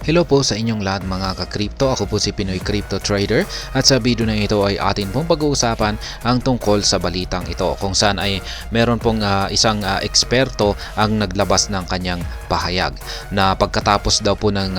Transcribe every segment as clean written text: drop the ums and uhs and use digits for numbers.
Hello po sa inyong lahat mga ka-crypto. Ako po si Pinoy Crypto Trader at sa video na ito ay atin pong pag-uusapan ang tungkol sa balitang ito kung saan ay meron pong isang eksperto ang naglabas ng kanyang pahayag na pagkatapos daw po ng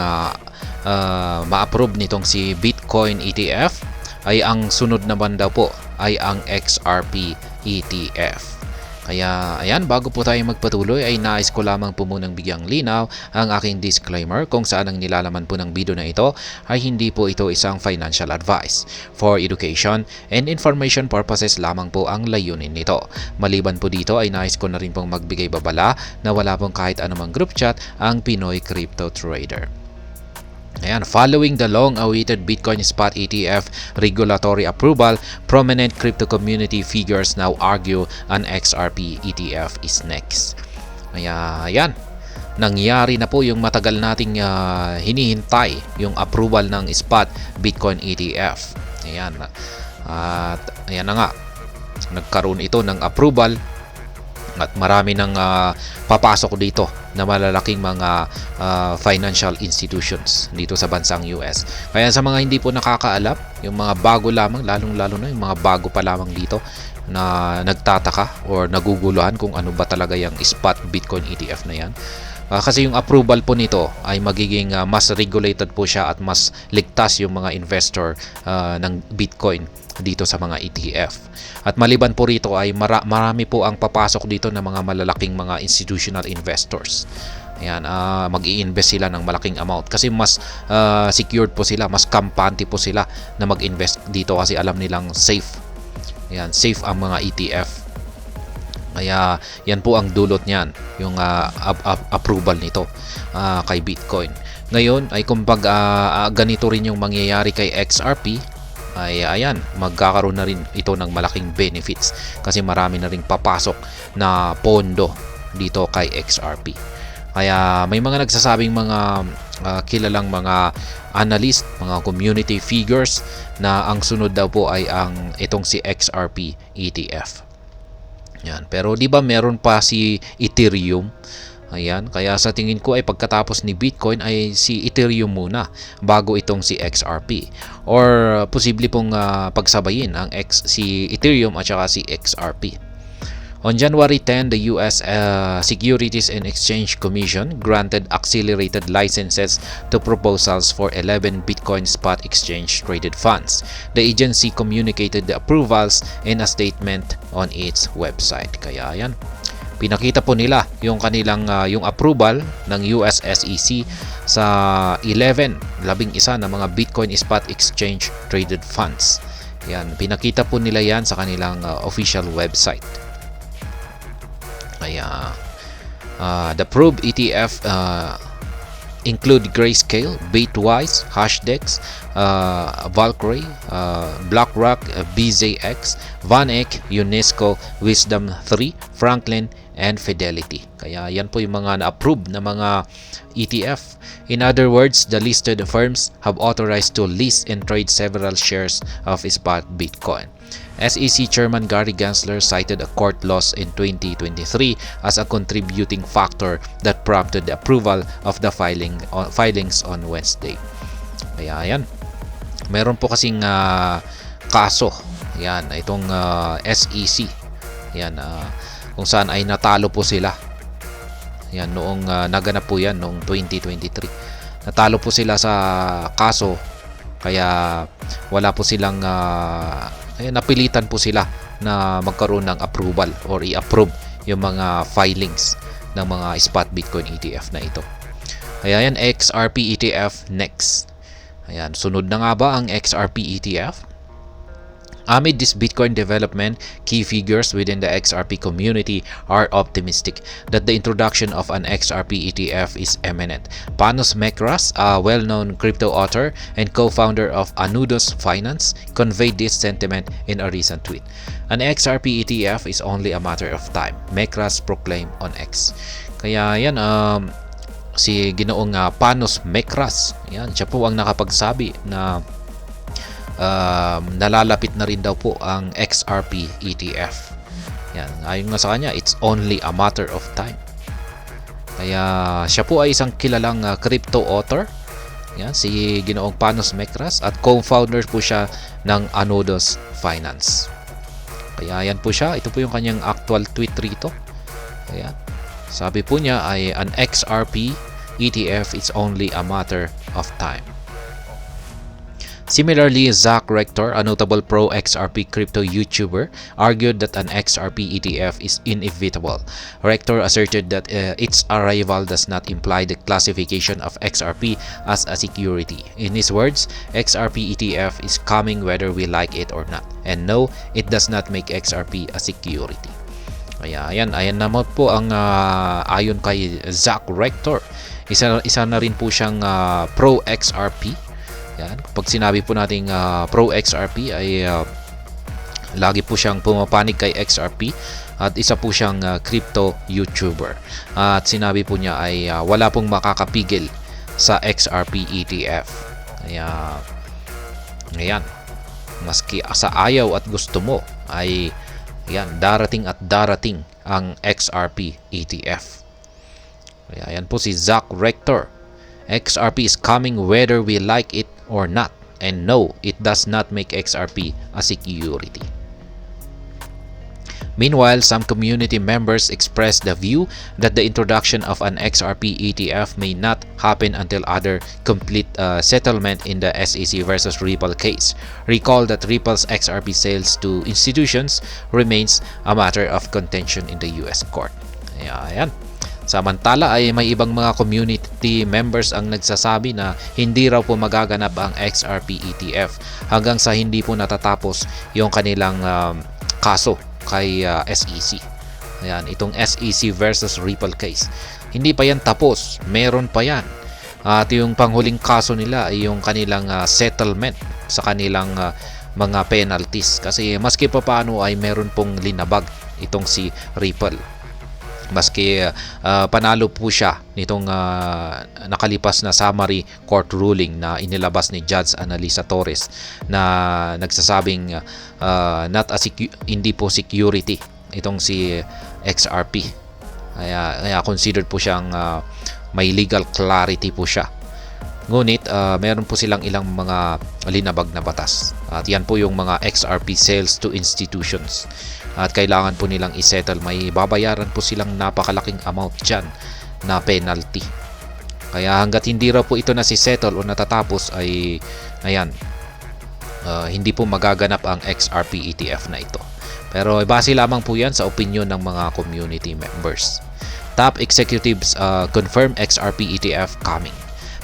ma-approve nitong si Bitcoin ETF ay ang sunod naman daw po ay ang XRP ETF. Kaya ayan, bago po tayo magpatuloy ay nais ko lamang po munang bigyang linaw ang aking disclaimer kung saan ang nilalaman po ng video na ito ay hindi po ito isang financial advice. For education and information purposes lamang po ang layunin nito. Maliban po dito ay nais ko na rin pong magbigay babala na wala pong kahit anumang group chat ang Pinoy Crypto Trader. Ayan, following the long-awaited Bitcoin spot ETF regulatory approval, prominent crypto community figures now argue an XRP ETF is next. Ayan, nangyari na po yung matagal nating hinihintay, yung approval ng spot Bitcoin ETF. Ayan, at ayan na nga, nagkaroon ito ng approval at marami nang papasok dito na malalaking mga financial institutions dito sa bansang US. Kaya sa mga hindi po nakakaalam, yung mga bago lamang, lalong-lalo na yung mga bago pa lamang dito na nagtataka or naguguluhan kung ano ba talaga yung spot Bitcoin ETF na yan. Kasi yung approval po nito ay magiging mas regulated po siya at mas ligtas yung mga investor ng Bitcoin dito sa mga ETF. At maliban po rito ay marami po ang papasok dito ng mga malalaking mga institutional investors. Ayan, mag-i-invest sila ng malaking amount kasi mas secured po sila, mas kampante po sila na mag-invest dito kasi alam nilang safe. Ayan, safe ang mga ETF. Kaya yan po ang dulot niyan, yung approval nito kay Bitcoin. Ngayon ay kumbaga ganito rin yung mangyayari kay XRP. Ay ayan, magkakaroon na rin ito ng malaking benefits kasi marami na ring papasok na pondo dito kay XRP. Kaya may mga nagsasabing mga kilalang mga analyst, mga community figures na ang sunod daw po ay ang itong si XRP ETF. Yan, pero di ba meron pa si Ethereum? Ayan, kaya sa tingin ko ay pagkatapos ni Bitcoin ay si Ethereum muna bago itong si XRP. Or posible pong pagsabayin ang si Ethereum at saka si XRP. On January 10, the US Securities and Exchange Commission granted accelerated licenses to proposals for 11 Bitcoin spot exchange traded funds. The agency communicated the approvals in a statement on its website. Kaya yan, pinakita po nila yung kanilang yung approval ng US SEC sa 11 na mga Bitcoin spot exchange traded funds. Yan, pinakita po nila yan sa kanilang official website. Kaya the Probe ETF include Grayscale, Bitwise, Hashdex, Valkyrie, BlackRock, BZX, VanEck, UNESCO, Wisdom 3, Franklin, and Fidelity. Kaya yan po yung mga na-approve na mga ETF. In other words, the listed firms have authorized to list and trade several shares of spot Bitcoin. SEC Chairman Gary Gensler cited a court loss in 2023 as a contributing factor that prompted the approval of the filings on Wednesday. Kaya yan, meron po kasing kaso yan, itong SEC yan, kung saan ay natalo po sila yan noong naganap po yan noong 2023. Natalo po sila sa kaso kaya wala po silang napilitan po sila na magkaroon ng approval or i-approve yung mga filings ng mga spot Bitcoin ETF na ito. Kaya yan, XRP ETF next. Ayan, sunod na nga ba ang XRP ETF? Amid this Bitcoin development, key figures within the XRP community are optimistic that the introduction of an XRP ETF is imminent. Panos Mekras, a well-known crypto author and co-founder of Anudos Finance, conveyed this sentiment in a recent tweet. An XRP ETF is only a matter of time, Mekras proclaimed on X. Kaya yan, si Ginoong Panos Mekras, yan, siya po ang nakapagsabi na nalalapit na rin daw po ang XRP ETF. Yan, ayon nga sa kanya, it's only a matter of time. Kaya siya po ay isang kilalang crypto author Yan, si Ginoong Panos Mecras at co-founder po siya ng Anodos Finance. Kaya yan po siya. Ito po yung kanyang actual tweet rito. Ayan. Sabi po niya ay an XRP ETF is only a matter of time. Similarly, Zach Rector, a notable pro-XRP crypto YouTuber, argued that an XRP ETF is inevitable. Rector asserted that its arrival does not imply the classification of XRP as a security. In his words, XRP ETF is coming whether we like it or not. And no, it does not make XRP a security. Kaya ayan naman po ang ayon kay Zach Rector. Isa na rin po siyang pro-XRP. Yan. Pag sinabi po nating pro-XRP ay lagi po siyang pumapanig kay XRP at isa po siyang crypto YouTuber. At sinabi po niya ay wala pong makakapigil sa XRP ETF. Kaya ayan, maski sa ayaw at gusto mo ay ayan, darating at darating ang XRP ETF. Kaya ayan po si Zach Rector. XRP is coming whether we like it or not. And no, it does not make XRP a security. Meanwhile, some community members expressed the view that the introduction of an XRP ETF may not happen until other complete settlement in the SEC versus Ripple case. Recall that Ripple's XRP sales to institutions remains a matter of contention in the US court. Ayan. Samantala ay may ibang mga community members ang nagsasabi na hindi raw po magaganap ang XRP ETF hanggang sa hindi po natatapos yung kanilang kaso kay SEC. Ayan, itong SEC versus Ripple case. Hindi pa yan tapos, meron pa yan. At yung panghuling kaso nila ay yung kanilang settlement sa kanilang mga penalties. Kasi maski pa paano ay meron pong linabag itong si Ripple. Maski panalo po siya nitong nakalipas na summary court ruling na inilabas ni Judge Analisa Torres na nagsasabing hindi po security itong si XRP. Kaya considered po siyang may legal clarity po siya. Ngunit meron po silang ilang mga linabag na batas. At yan po yung mga XRP sales to institutions. At kailangan po nilang isettle, may babayaran po silang napakalaking amount dyan na penalty. Kaya hanggat hindi raw po ito nasisettle o natatapos ay ayan, hindi po magaganap ang XRP ETF na ito. Pero base lamang po yan sa opinion ng mga community members. Top executives confirm XRP ETF coming.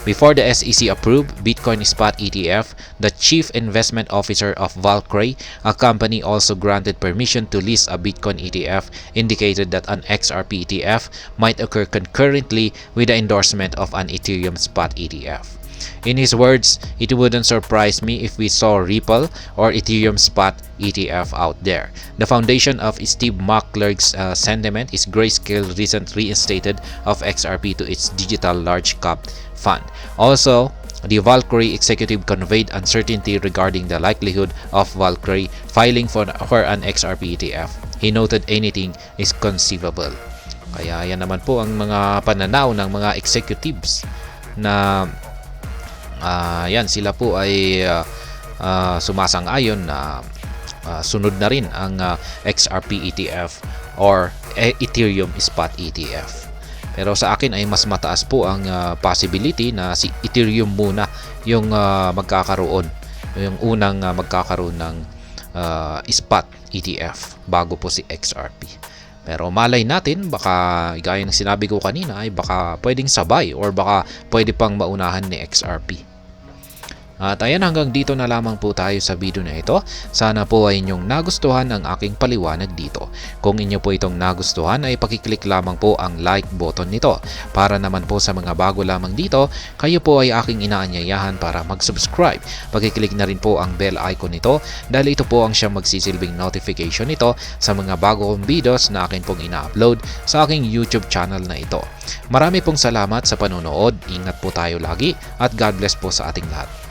Before the SEC approved Bitcoin Spot ETF, the Chief Investment Officer of Valkyrie, a company also granted permission to list a Bitcoin ETF, indicated that an XRP ETF might occur concurrently with the endorsement of an Ethereum Spot ETF. In his words, it wouldn't surprise me if we saw Ripple or Ethereum Spot ETF out there. The foundation of Steve McClurg's sentiment is Grayscale recently reinstated of XRP to its digital large cap fund. Also, the Valkyrie executive conveyed uncertainty regarding the likelihood of Valkyrie filing for an XRP ETF. He noted anything is conceivable. Kaya yan naman po ang mga pananaw ng mga executives na yan sila po ay sumasang-ayon na sunod na rin ang XRP ETF or Ethereum Spot ETF. Pero sa akin ay mas mataas po ang possibility na si Ethereum muna yung magkakaroon, yung unang magkakaroon ng spot ETF bago po si XRP. Pero malay natin, baka gaya ng sinabi ko kanina ay baka pwedeng sabay or baka pwede pang maunahan ni XRP. At ayan, hanggang dito na lamang po tayo sa video na ito. Sana po ay inyong nagustuhan ang aking paliwanag dito. Kung inyo po itong nagustuhan ay pakiclick lamang po ang like button nito. Para naman po sa mga bago lamang dito, kayo po ay aking inaanyayahan para mag-subscribe. Pakiclick na rin po ang bell icon nito dahil ito po ang siyang magsisilbing notification nito sa mga bagong videos na akin pong ina-upload sa aking YouTube channel na ito. Marami pong salamat sa panonood. Ingat po tayo lagi at God bless po sa ating lahat.